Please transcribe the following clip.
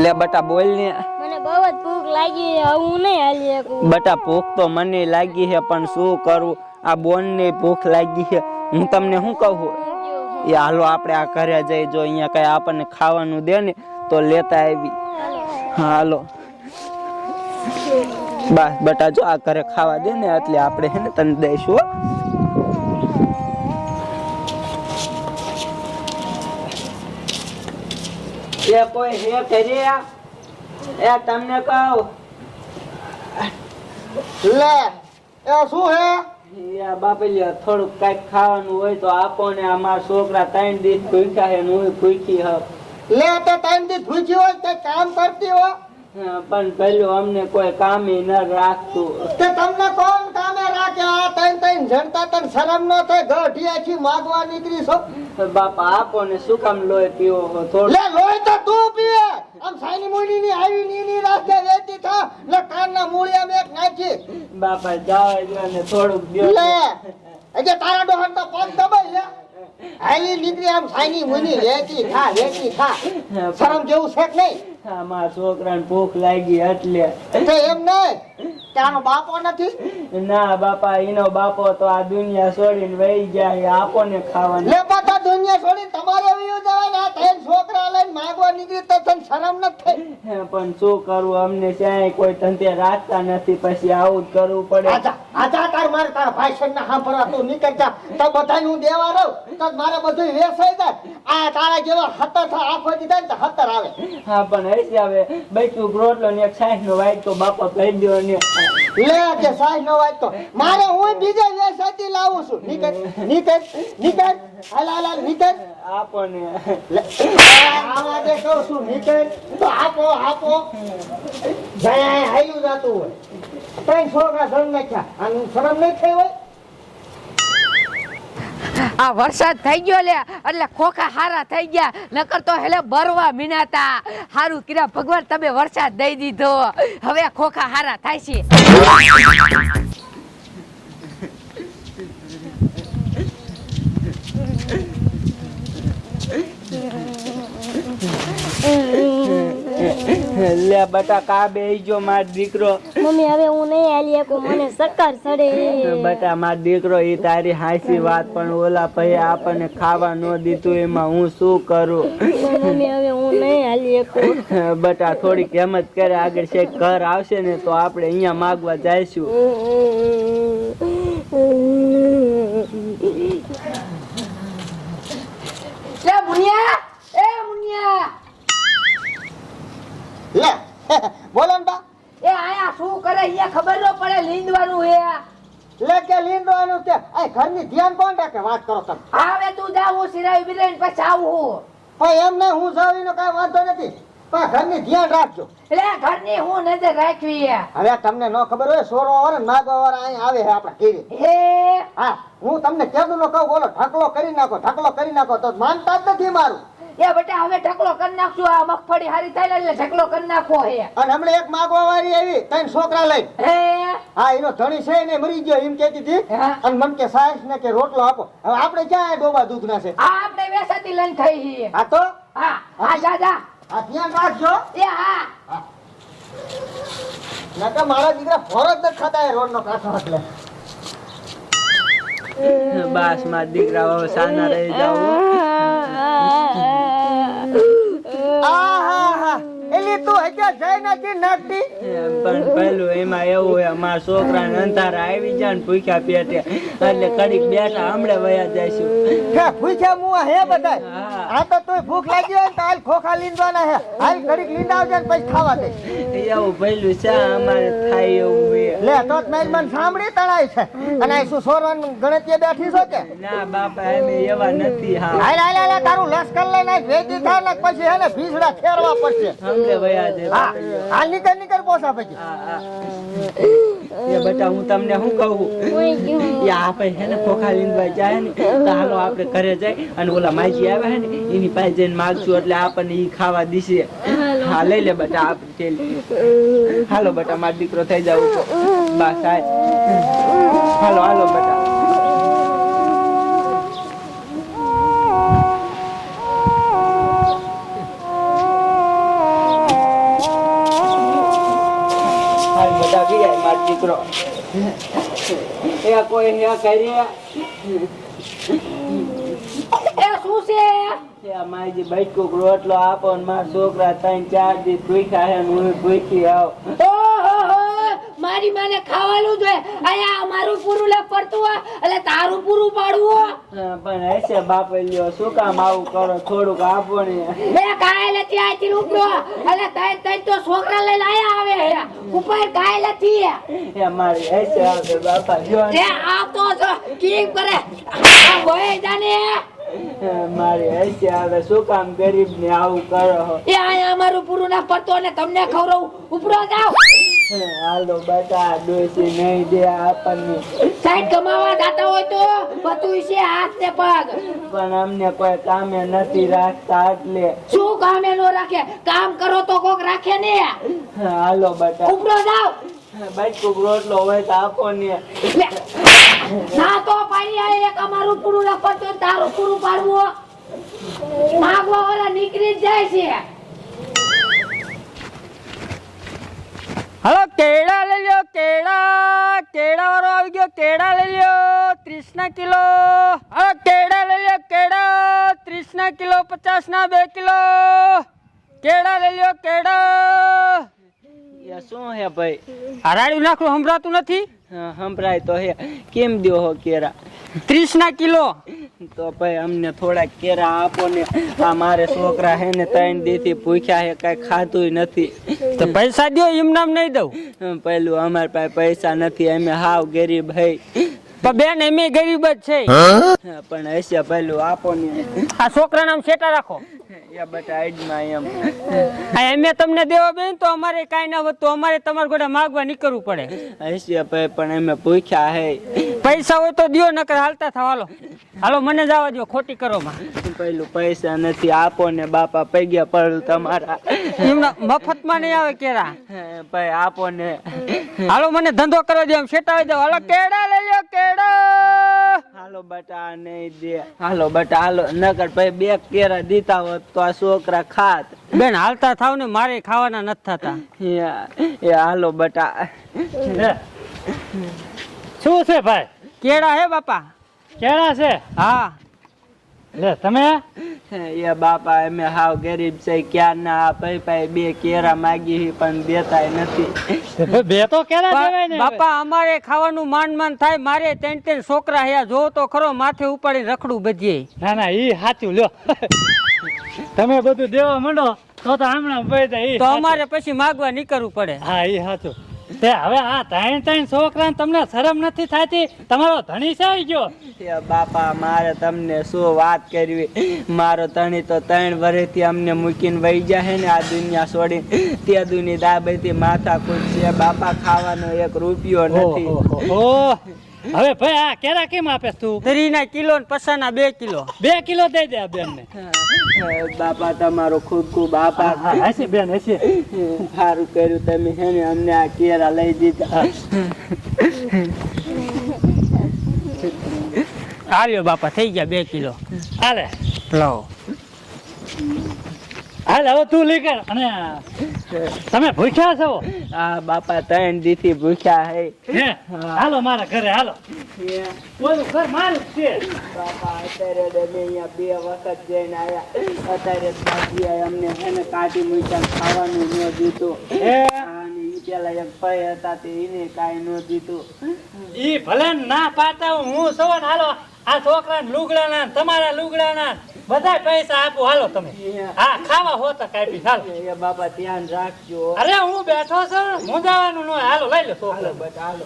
લે બટા બોલ ને. મને બહુ જ ભૂખ લાગી છે, હું નહીં હાલી શકું. બટા ભૂખ તો મને લાગી છે પણ શું કરું, આ બોન ને ભૂખ લાગી છે. હું તમને શું કહું, એ હાલો આપણે આ ઘરે જઈ, જો અહીંયા કઈ આપણને ખાવાનું દે ને તો લેતા આવી. હા હાલો બસ બટા, જો આ ઘરે ખાવા દે ને એટલે આપણે હે ને તને દઈશું. એ કોઈ હે ઘરે? એ તમને કહું લે એ શું હે? યા બાપલિયા થોડુંક કઈક ખાવાનું હોય તો આપો ને. અમારા છોકરા 3 દિવસ ભૂખ્યા છે, હું ભૂખી હ. લે તો ટાઈમ થી ભૂખી હોય તે કામ કરતી હો. પણ પેલું અમને કોઈ કામ ન રાખતું. તે તમને કોણ કામે રાખે? આ તૈન જણતા તને શરમ ન થાય? ગઢિયાથી માગવા નીકળી છો. બાપા આપો ને, શું કામ લોહી પીવો છો? થોડું લે લોહી તો તું પીએ. આમ સાઈની મૂડી ની આવી ની રાસ્તે વેચી થા. લે કાનના મૂળિયા મેં એક નાખી. બાપા જાવ ને થોડુંક દ્યો. લે અજે તારા ડોહર તો પગ દબાઈ લે. હાલી નીકળી આમ સાઈની મૂડી વેચી થા. શરમ જેવું છે કે નહીં? મારા છોકરાને ભૂખ લાગી એટલે. તો એમ નહીં ત્યાંનો બાપો નથી? ના બાપા, એનો બાપો તો આ દુનિયા છોડીને વહી જાય. આપો ને ખાવાનું. લે પાછા દુનિયા છોડીને તમારે વયું જવાય ને? આ ત્રણ છોકરા લઈને માગવા નીકળી તો તને શરમ નથી થઈ? પણ શું કરવું, અમને ક્યાંય કોઈ ધંધે રાખતા નથી, પછી આવું જ કરવું પડે. આજા તાર મારે તારા ભાષણ ના સાંભળવા તું નીકળ જા. તો બધાને હું દેવા રહું તો મારે બધું વેસાઈ જાય. આ તારા જેવા 17 આખો દીધા ને તો 17 આવે. હા પણ હશે હવે બૈઠું રોટલો ને એક 60 નો વાઈટ તો બાપા કહી દો ને. લે કે 60 નો વાઈટ તો મારે હું બીજે વેસાતી લાવું છું. નીકળ હાલ નીકળ. આપો ને. આવા દે કહું છું નીકળ તો આપો જાય હાલ્યું જાતું હોય. ત્રણ છોકરા જણ નાખ્યા અને શરમ નહીં થઈ હોય? આ વરસાદ થઈ ગયો લે એટલે ખોખા હારા થઈ ગયા, નકર તો હેલે બરવા મીનાતા. હારું કર્યા ભગવાન તમે વરસાદ દઈ દીધો, હવે ખોખા હારા થાય છે. લે બટા કા બેહી ગયો માર દીકરો. મમ્મી હવે હું નહીં હાલી શકું, મને ચક્કર ચડે. બટા માર દીકરો, એ તારી હાચી વાત, પણ ઓલા ભાઈ આપણને ખાવા ન દીધું, એમાં હું શું કરું? મમ્મી હવે હું નહીં હાલી શકું. બટા થોડીક હિંમત કરે, આગળ છે ઘર આવશે ને તો આપણે અહીંયા માગવા જઈશું. લે મુનિયા, એ મુનિયા, લે બોલો ને બા. એ આયા શું કરે? અહીંયા ખબર ન પડે લીંદવાનું હે. લે કે લીંદવાનું કે આ ઘરની ધ્યાન કોણ રાખે? વાત કરો તમે. હવે તું જા, હું સિરાવી બિરાવીને પછી આવું. પણ એમ નહીં, હું જાવીનો કાંઈ વાંધો નથી, પણ ઘરની ધ્યાન રાખજો. એટલે ઘરની હું નજર રાખવી. હવે તમને ન ખબર હોય, સોરો વાળા ને માગવા વાળા અહીં આવે છે આપણા કેરી. હે હા હું તમને કેદું નો કહું, બોલો ઢકલો કરી નાખો તો માનતા જ નથી મારું. એ બેટા હવે ઢકલો કરી નાખશું. આ મગફળી હારી થાય એટલે ઢકલો કરી નાખો હે. અને હમણાં એક માગવા વાળી આવી 3 છોકરા લઈ. હે હા એનો ધણી છે ને મરી ગયો એમ કેતી હતી. અને મન કે સાસ ને કે રોટલો આપો. હવે આપણે ક્યાં ડોબા દૂધ ના છે? આ આપણે વેસાતી લઈને થઈ. હા તો હા હા જા. આ ધ્યાન રાખજો. એ હા નકર મારા દીકરા ફરજ નથી ખાતા રોડ નો કાંઠો એટલે. બસ મારા દીકરા હવે સાના રહી જાવ. આહા એલી તું હજે જઈ નથી નાખતી. પણ પેલું એમાં એવું હોય, અમારા છોકરાને અંધારા આવી જાય ને ભૂખ્યા પેટે એટલે કડીક બેઠા હમણાં વયા જઈશું. હે ભૂખ્યા મુઆ હે બધા. આ તો તોય ભૂખ લાગી હોય ને તો હાલ ખોખા લીંદવાના હે. હાલ કડીક લીંદાવજે ને પછી ખાવા દે. એવું પેલું છે અમારે થાય એવું હોય. લે તો મેં મન સાંભળી તણાય છે. અને આ શું સોરવાનું ગણતરી બેઠી છો કે? ના બાપા અમે એવા નથી. હા હાલ તારું લશ્કર લઈને ભેગી થાય ને પછી હે ને ભીસડા ફેરવા પડશે. હમણાં વયા જાય. હા હાલ નીકળ પોસા પછી. એ બેટા હું તમને શું કહું, આપણે છે ને ખોખા લીંદવા જાય ને તો હાલો આપણે ઘરે જાય અને ઓલા માજી આવે છે ને એની પાસે જઈને માગશું એટલે આપણને ઈ ખાવા દીશે. હા લઈ લે બેટા આપણે. હાલો બેટા મારો દીકરો થઈ જાવ. બસ હાલો બેટા. દીકરો એ કોઈ હે કરી એ શું છે મારી બૈકુક રોટલો આપો ને મારા છોકરા 3-4 દી ભૂખ્યા હે હું ભૂખી આવ ઓહો મારી માને ખાવાનું જોઈએ આયા અમારું પૂરું લે પડતું એટલે તારું પૂરું પાડવું પણ હશે બાપે લ્યો શું કામ આવું કરો થોડુંક આપો ને બે કાય લેતી આતી રૂપડો એટલે તઈ તો છોકરા લઈને આયા આવે હે ઉપર કાય લેતી એ મારી હશે આવે બાપા જો એ આ તો જો કી કરે આ હોય જાને મારી હશે આવે શું કામ ગરીબ ને આવું કરો એ આયા અમારું પૂરું ના પડતો ને તમને ખવરાવું ઉપડો જાવ હાલો બેટા ડોસી નહીં દે આપણને સાઈડ કમાવા જાતા હોય તો બધું છે હાથ ને પગ પણ અમને કોઈ કામે નથી રાખતા એટલે શું કામ એનો રાખે કામ કરો તો કોક રાખે ને હાલો બેટા ઉપડો જાવ બૈકુક રોટલો હોય તો આપો ને ના તો પાડી આ એક અમારું પૂરું ના પડતો તારું પૂરું પાડવું માગવા વાળા નીકળી જ જાય છે હલો કેળા લઈ લ્યો કેળા વાળો આવી ગયો કેળા લઈ લ્યો 30 કિલો હલો કેળા લઈ લ્યો કેળા 30 કિલો 50 2 કિલો કેળા લઈ લ્યો કેળા એ શું હે ભાઈ હરાડ્યું નાખું સંભળાતું નથી સંભળાય તો હે કેમ દ્યો હો કેરા 30 કિલો તો ભાઈ અમને થોડા કેરા આપો ને આ મારે છોકરા હે ને 3 દી થી ભૂખ્યા હે કઈ ખાધું નથી તો પૈસા દો એમ નામ નહીં દઉં પેલું અમાર પાસે પૈસા નથી અમે હાવ ગરીબ હે પણ બેન એમે ગરીબ જ છે પણ હશે પેલું આપો ને આ છોકરા નામ સેટા રાખો એ બટા આઈડમાં એમ એમે તમને દેવા બેન તો અમારે કાંઈ ના હોત તો અમારે તમારા ઘોડા માગવા નીકળવું પડે હશે ભાઈ પણ અમે ભૂખ્યા હે પૈસા હોય તો દિયો નકર હાલતા થાવ હાલો મને જવા દો ખોટી કરો માં પેલું પૈસા નથી આપો ને બાપા પૈગ્યા પડું તમારા એમના મફતમાં નહીં આવે કેરા ભાઈ આપો ને હાલો મને ધંધો કરવા દો એમ સેટાવી દો હાલો કેડા લઈ લ્યો કેડા હાલો બટા નહીં દે હાલો બટા હાલો નકર ભાઈ 2 કેરા દીતા હોત તો આ છોકરા ખાત બેન હાલતા થાવ ને મારે ખાવાના નથી થતા એ હાલો બટા શું છે ભાઈ કેળા હે બાપા કેળા છે હા લે તમે એ બાપા અમે હાવ ગરીબ છે ક્યાં ના આ ભાઈ 2 કેરા માગી પણ દેતાય નથી બે તો કેળા દેવાય ને બાપા અમારે ખાવાનું માંડ થાય મારે 3 છોકરા હે જો તો ખરો માથે ઉપાડી રખડું બધીએ ના ના ઈ સાચું લ્યો તમે બધું દેવા માંડો તો હમણાં ભાઈ તો અમારે પછી માગવા નીકળવું પડે હા ઈ સાચું તે હવે આ 3 છોકરા તમને શરમ નથી થાતી તમારો ધણી છે આવી ગયો એ બાપા મારે તમને શું વાત કરવી મારો ધણી તો 3 વર્ષથી અમને મૂકીને વહી જાય ને આ દુનિયા છોડીને તે દુની દાબેથી માથા કૂટ છે બાપા ખાવાનો 1 રૂપિયો નથી ઓહો હવે ભાઈ આ કેરા કેમ આપેસ તું 3 કિલો ને પસાના 2 કિલો 2 કિલો દઈ દે આ બેન ને બાપા તમારો ખૂબ ખૂબ આભાર હશે બેન હશે સારું કર્યું તમે હે ને અમને આ કેરા લઈ દીધા આલ્યો બાપા થઈ ગયા 2 કિલો હાલે લાવો હાલ હવે તું લઈ કર અને તમે ભૂખ્યા છો આ બાપા 3 દીથી ભૂખ્યા હે હે હાલો મારા ઘરે હાલો ઓલું ઘર મારું જ છે બાપા અત્યારે અમે અહીંયા 2 વખત જઈને આયા અત્યારે બાકી અમને હે ને કાઢી મૂક્યા ખાવાનું ન દીધું અને ઈ પેલા એક ભાઈ હતા તે એને કાંઈ ન દીધું ઈ ભલે ના પાડતા હું સવન હાલો આ છોકરાને લુગડાના તમારા લુગડાના બધા પૈસા આપો હાલો તમે હા ખાવા હોતા કાપી હાલો એ બાપા ધ્યાન રાખજો અરે હું બેઠો છું મુંજાવાનું ન હોય હાલો લઈ લો હાલો છોકરા બટ હાલો